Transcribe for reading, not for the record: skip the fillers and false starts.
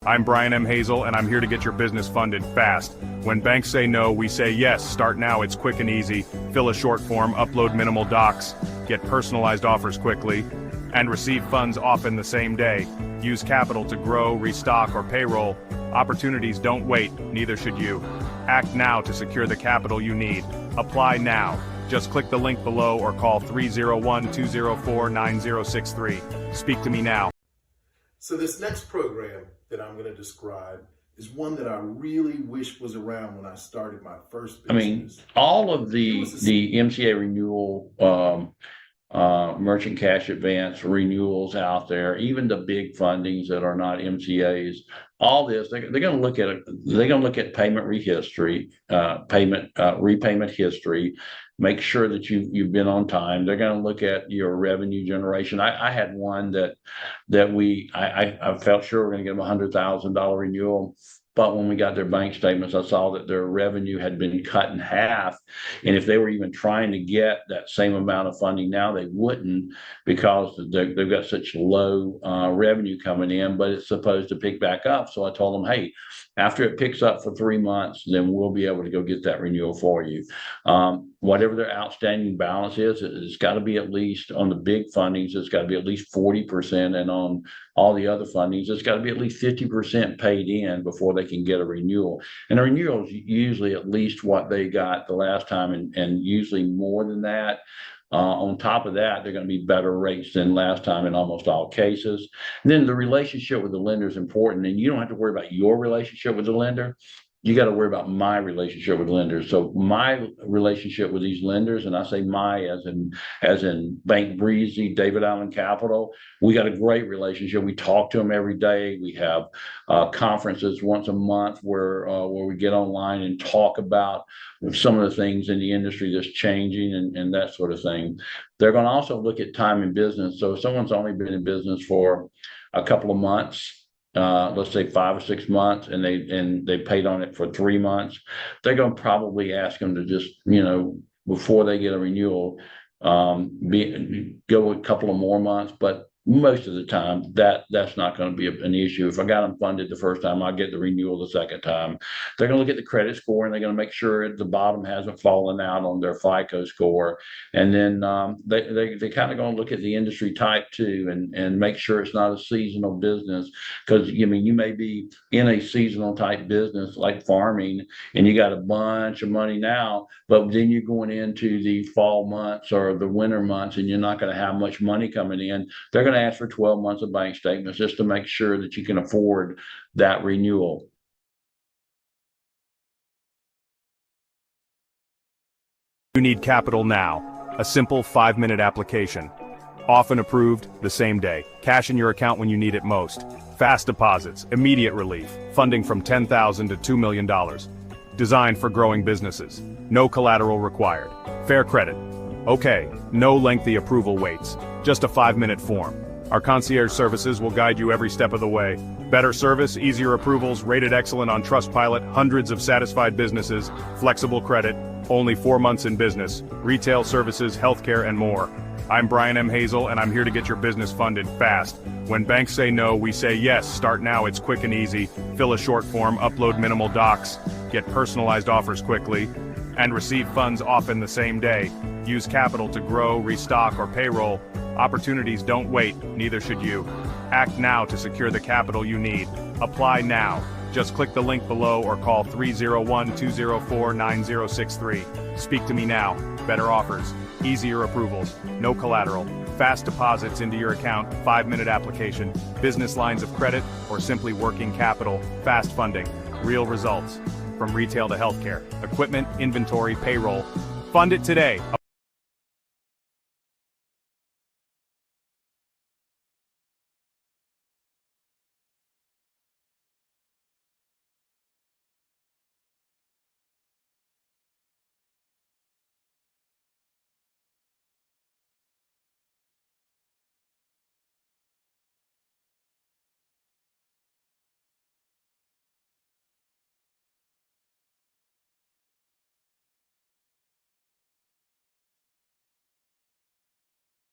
I'm Brian M. Hazel, and I'm here to get your business funded fast. When banks say no, we say yes. Start now, it's quick and easy. Fill a short form, upload minimal docs, get personalized offers quickly, and receive funds often the same day. Use capital to grow, restock, or payroll. Opportunities don't wait, neither should you. Act now to secure the capital you need. Apply now. Just click the link below or call 301-204-9063. Speak to me now. So this next program that I'm going to describe is one that I really wish was around when I started my first business. I mean, all of the MCA renewal, merchant cash advance renewals out there, even the big fundings that are not MCAs, all this, they're going to look at it. They're going to look at payment repayment history, make sure that you've been on time. They're going to look at your revenue generation. I had one that I felt sure we're going to get them $100,000 renewal. But when we got their bank statements, I saw that their revenue had been cut in half. And if they were even trying to get that same amount of funding now, they wouldn't, because they've got such low revenue coming in, but it's supposed to pick back up. So I told them, hey, after it picks up for 3 months, then we'll be able to go get that renewal for you. Whatever their outstanding balance is, it's got to be at least, on the big fundings, it's got to be at least 40%. And on all the other fundings, it's got to be at least 50% paid in before they can get a renewal. And a renewal is usually at least what they got the last time, and usually more than that. On top of that, they're going to be better rates than last time in almost all cases. And then the relationship with the lender is important, and you don't have to worry about your relationship with the lender. You got to worry about my relationship with lenders. So my relationship with these lenders, and I say my as in Bank Breezy, David Allen Capital, we got a great relationship. We talk to them every day. We have conferences once a month where we get online and talk about some of the things in the industry that's changing and that sort of thing. They're going to also look at time in business. So if someone's only been in business for a couple of months, let's say 5 or 6 months, and they paid on it for 3 months, they're going to probably ask them to just, before they get a renewal, go a couple of more months. But most of the time, that's not going to be an issue. If I got them funded the first time, I'll get the renewal the second time. They're going to look at the credit score, and they're going to make sure the bottom hasn't fallen out on their FICO score. And then they kind of going to look at the industry type too, and make sure it's not a seasonal business. Because you may be in a seasonal type business like farming, and you got a bunch of money now, but then you're going into the fall months or the winter months, and you're not going to have much money coming in. They're going to ask for 12 months of bank statements just to make sure that you can afford that renewal. You need capital now. A simple 5-minute application. Often approved the same day. Cash in your account when you need it most. Fast deposits, immediate relief. Funding from $10,000 to $2 million. Designed for growing businesses. No collateral required. Fair credit. Okay, no lengthy approval waits. Just a 5-minute form. Our concierge services will guide you every step of the way. Better service, easier approvals, rated excellent on Trustpilot, hundreds of satisfied businesses, flexible credit, only 4 months in business, retail services, healthcare, and more. I'm Brian M. Hazel, and I'm here to get your business funded fast. When banks say no, we say yes. Start now, it's quick and easy. Fill a short form, upload minimal docs, get personalized offers quickly, and receive funds often the same day. Use capital to grow, restock, or payroll. Opportunities don't wait, neither should you. Act now to secure the capital you need. Apply now. Just click the link below or call 301-204-9063. Speak to me now. Better offers, easier approvals, no collateral, fast deposits into your account, 5-minute application, business lines of credit, or simply working capital, fast funding, real results. From retail to healthcare, equipment, inventory, payroll. Fund it today.